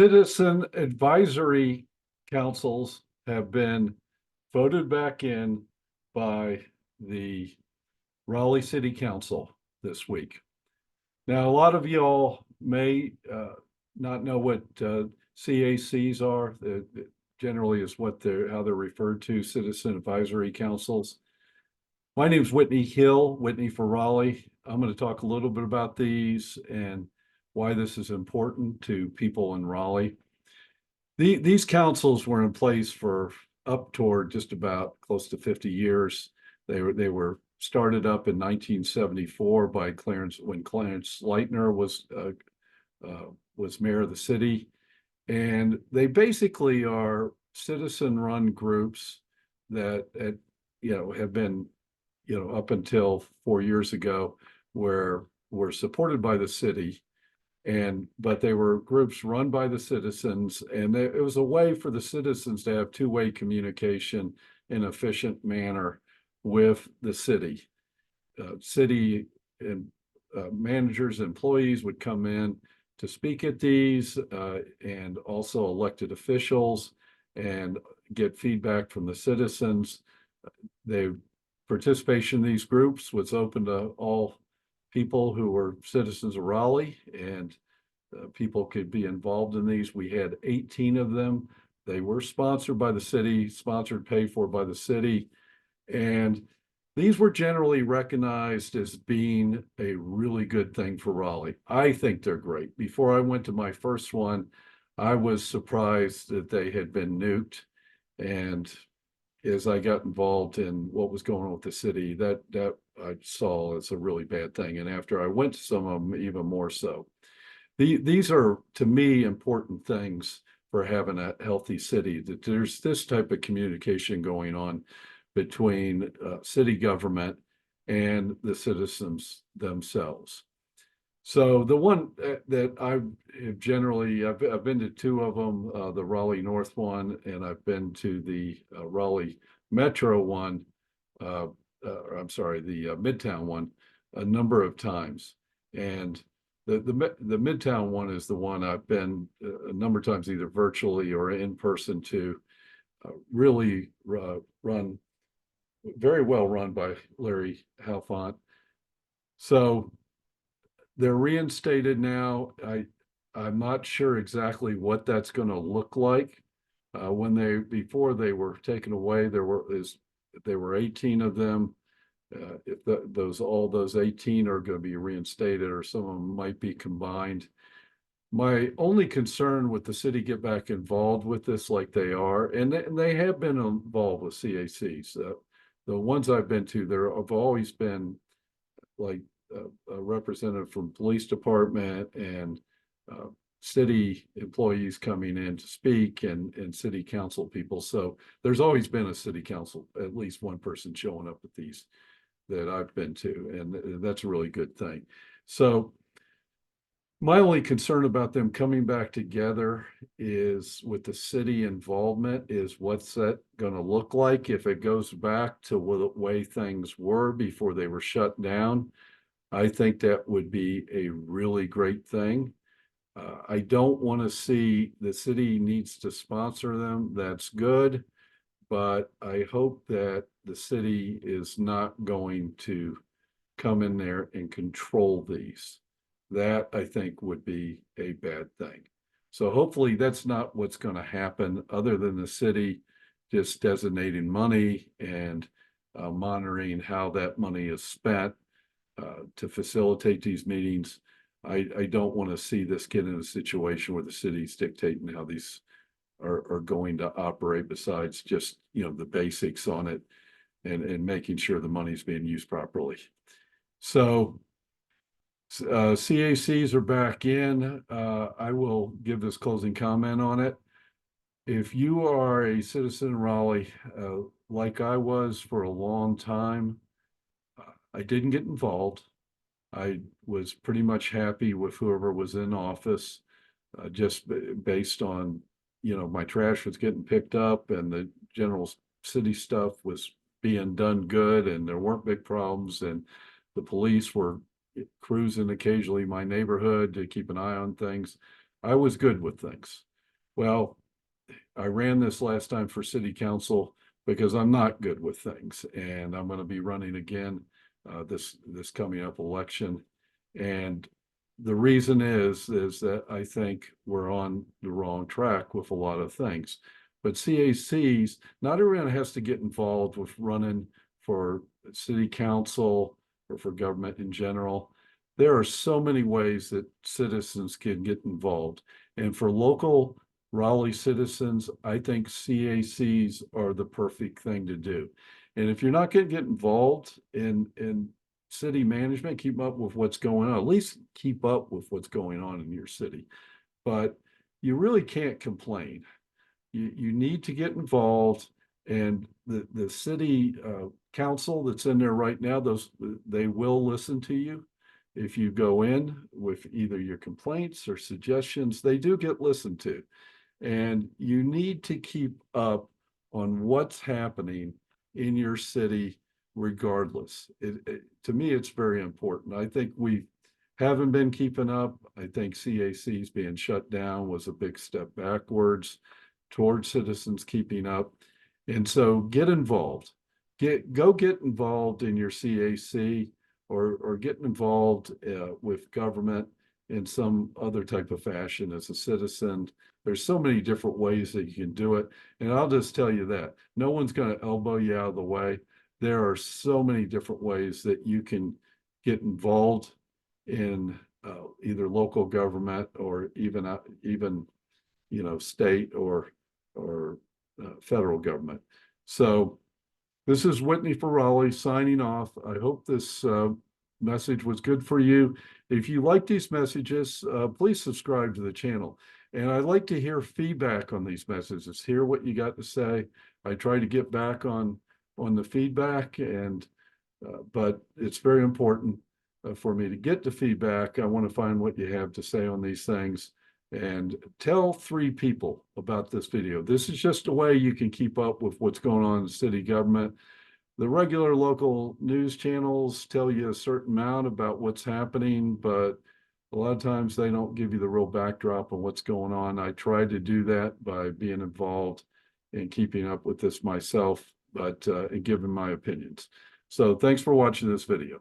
Citizen advisory councils have been voted back in by the Raleigh City Council this week. Now, a lot of y'all may not know what CACs are. Generally is how they're referred to, Citizen Advisory Councils. My name's Whitney Hill, Whitney for Raleigh. I'm going to talk a little bit about these and why this is important to people in Raleigh. These councils were in place for up toward just about close to 50 years. They were started up in 1974 by when Clarence Leitner was mayor of the city, and they basically are citizen-run groups that have been up until 4 years ago were supported by the city. But they were groups run by the citizens, and it was a way for the citizens to have two-way communication in an efficient manner with the city. City and managers, employees would come in to speak at these, and also elected officials, and get feedback from the citizens. Participation in these groups was open to all people who were citizens of Raleigh, and people could be involved in these. We had 18 of them. They were sponsored by the city, paid for by the city. And these were generally recognized as being a really good thing for Raleigh. I think they're great. Before I went to my first one, I was surprised that they had been nuked. And as I got involved in what was going on with the city, that I saw as a really bad thing. And after I went to some of them, even more so. These are, to me, important things for having a healthy city, that there's this type of communication going on between city government and the citizens themselves. So the one that I've been to two of them, the Raleigh North one, and I've been to the Raleigh Metro one, the Midtown one, a number of times. And the Midtown one is the one I've been a number of times, either virtually or in person, to. Really very well run by Larry Halfont. So they're reinstated now. I'm not sure exactly what that's going to look like. Before they were taken away, there were 18 of them. If all those 18 are going to be reinstated, or some of them might be combined. My only concern with the city get back involved with this like they are, and they have been involved with CACs. The ones I've been to, there have always been like a representative from police department and city employees coming in to speak, and city council people. So there's always been a city council, at least one person showing up at these that I've been to, and that's a really good thing. So my only concern about them coming back together is with the city involvement is what's that going to look like if it goes back to the way things were before they were shut down. I think that would be a really great thing. I don't want to see the city needs to sponsor them. That's good. But I hope that the city is not going to come in there and control these. That, I think, would be a bad thing. So hopefully that's not what's going to happen, other than the city just designating money and monitoring how that money is spent to facilitate these meetings. I don't want to see this get in a situation where the city's dictating how these are going to operate, besides just the basics on it, and making sure the money's being used properly. So CACs are back in. I will give this closing comment on it. If you are a citizen in Raleigh, like I was for a long time, I didn't get involved. I was pretty much happy with whoever was in office, just based on my trash was getting picked up, and the general city stuff was being done good, and there weren't big problems, and the police were cruising occasionally my neighborhood to keep an eye on things. I was good with things. Well, I ran this last time for city council because I'm not good with things, and I'm going to be running again this coming up election. And the reason is that I think we're on the wrong track with a lot of things. But CACs, not everyone has to get involved with running for city council or for government in general. There are so many ways that citizens can get involved. And for local Raleigh citizens, I think CACs are the perfect thing to do. And if you're not going to get involved in city management, keep up with what's going on, at least keep up with what's going on in your city. But you really can't complain. You need to get involved, and the city council that's in there right now, they will listen to you. If you go in with either your complaints or suggestions, they do get listened to. And you need to keep up on what's happening in your city regardless. To me, it's very important. I think we haven't been keeping up. I think CACs being shut down was a big step backwards towards citizens keeping up. And so get involved. Go get involved in your CAC, or getting involved with government in some other type of fashion as a citizen. There's so many different ways that you can do it. And I'll just tell you that no one's going to elbow you out of the way. There are so many different ways that you can get involved in either local government or even state or federal government. So this is Whitney for Raleigh signing off. I hope this message was good for you. If you like these messages, please subscribe to the channel. And I'd like to hear feedback on these messages, hear what you got to say. I try to get back on the feedback, and but it's very important for me to get the feedback. I want to find what you have to say on these things, and tell 3 people about this video. This is just a way you can keep up with what's going on in the city government. The regular local news channels tell you a certain amount about what's happening, but a lot of times they don't give you the real backdrop on what's going on. I try to do that by being involved and keeping up with this myself, but and giving my opinions. So thanks for watching this video.